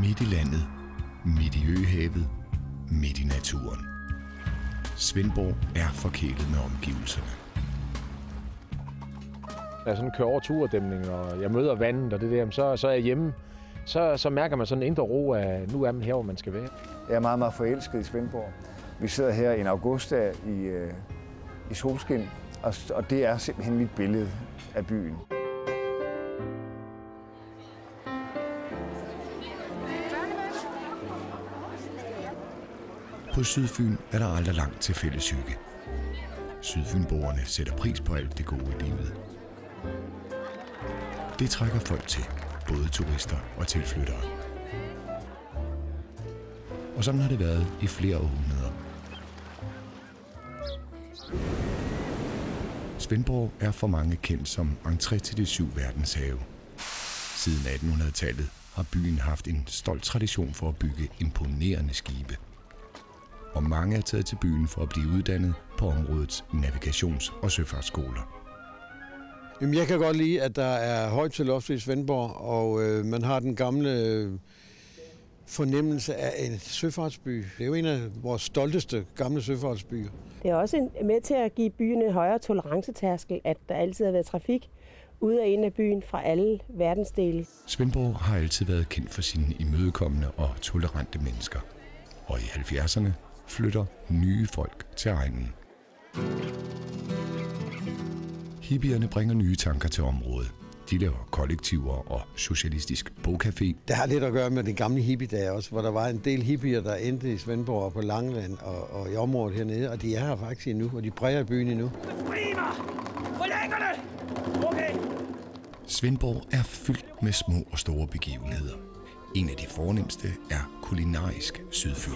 Midt i landet, midt i øhavet, midt i naturen. Svendborg er forkælet med omgivelserne. Når jeg sådan kører over Turedæmningen, og jeg møder vandet og det der, så er jeg hjemme. Så mærker man sådan en indre ro af, nu er man her, hvor man skal være. Jeg er meget, meget forelsket i Svendborg. Vi sidder her en augustdag i solskin, og det er simpelthen mit billede af byen. På Sydfyn er der aldrig langt til fælles hygge. Sydfynboerne sætter pris på alt det gode i livet. Det trækker folk til, både turister og tilflyttere. Og sådan har det været i flere århundreder. Svendborg er for mange kendt som entré til de 7 verdenshave. Siden 1800-tallet har byen haft en stolt tradition for at bygge imponerende skibe. Og mange er taget til byen for at blive uddannet på områdets navigations- og søfartsskoler. Jamen, jeg kan godt lide, at der er højt til loftet i Svendborg, og man har den gamle fornemmelse af en søfartsby. Det er jo en af vores stolteste gamle søfartsbyer. Det er også med til at give byen en højere tolerancetærskel, at der altid har været trafik ud og ind af byen fra alle verdensdele. Svendborg har altid været kendt for sine imødekommende og tolerante mennesker. Og i 70'erne flytter nye folk til egnen. Hippierne bringer nye tanker til området. De laver kollektiver og socialistisk bogcafé. Det har lidt at gøre med de gamle hippiedage også, hvor der var en del hippier, der endte i Svendborg og på Langeland og i området hernede, og de er her faktisk endnu, og de præger byen endnu. Okay. Svendborg er fyldt med små og store begivenheder. En af de fornemste er kulinarisk Sydfyn.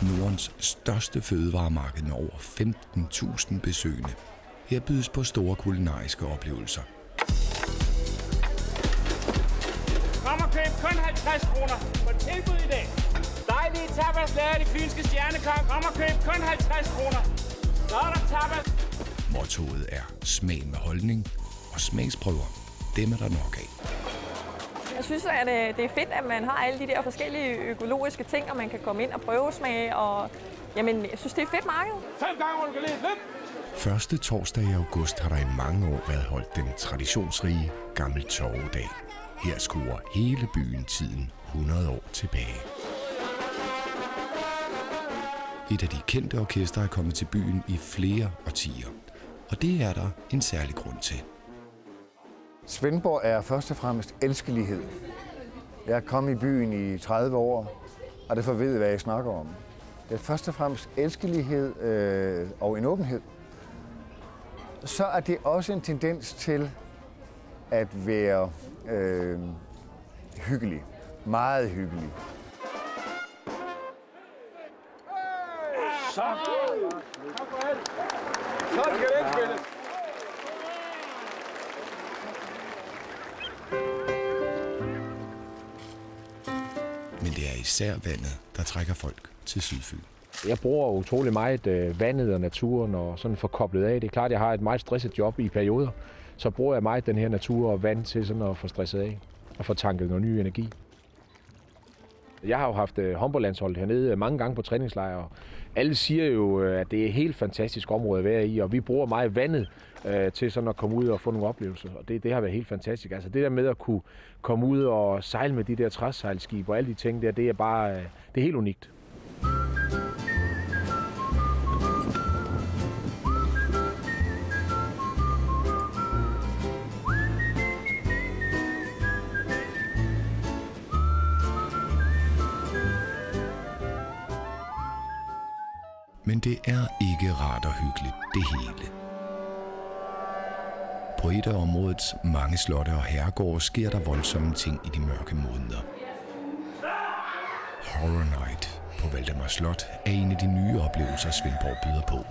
Nordens største fødevaremarked med over 15.000 besøgende. Her bydes på store kulinariske oplevelser. Kom og køb kun 50 kroner på tilbud i dag. Dejlige tapas lavet i Fynske Stjernekok. Kom og køb kun 50 kroner. Så er der tapas. Mottoet er smag med holdning, og smagsprøver, dem er der nok af. Jeg synes, at det er fedt, at man har alle de der forskellige økologiske ting, og man kan komme ind og prøvesmage, og jamen, jeg synes, det er et fedt marked. 5 gange, hvor du kan lide. Første torsdag i august har der i mange år været holdt den traditionsrige Gammel Torvedag. Her skuer hele byen tiden 100 år tilbage. Et af de kendte orkestre er kommet til byen i flere årtier, og det er der en særlig grund til. Svendborg er først og fremmest elskelighed. Jeg er kommet i byen i 30 år, og derfor ved jeg, hvad jeg snakker om. Det er først og fremmest elskelighed og en åbenhed. Så er det også en tendens til at være hyggelig. Meget hyggelig. Så skal det ikke spille. Men det er især vandet, der trækker folk til Sydfyn. Jeg bruger utrolig meget vandet og naturen og sådan få koblet af. Det er klart, at jeg har et meget stresset job i perioder. Så bruger jeg meget den her natur og vand til sådan at få stresset af og få tanket noget ny energi. Jeg har jo haft håndboldlandsholdet hernede mange gange på træningslejre. Alle siger jo, at det er et helt fantastisk område at være i, og vi bruger meget vandet til sådan at komme ud og få nogle oplevelser. Og det har været helt fantastisk. Altså det der med at kunne komme ud og sejle med de der træsejlskibe og alle de ting der, det er bare det er helt unikt. Men det er ikke rart og hyggeligt, det hele. På et af områdets mange slotte og herregårde sker der voldsomme ting i de mørke måneder. Horror Night på Valdemar Slot er en af de nye oplevelser, Svendborg byder på.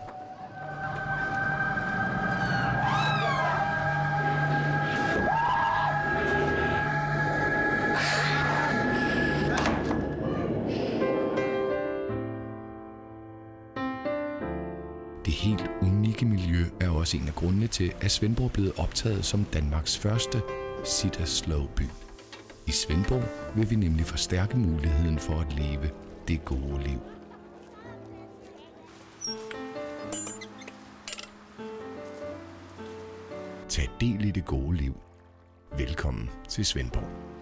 Det helt unikke miljø er også en af grundene til, at Svendborg er blevet optaget som Danmarks første sit-as-slow-by. I Svendborg vil vi nemlig forstærke muligheden for at leve det gode liv. Tag del i det gode liv. Velkommen til Svendborg.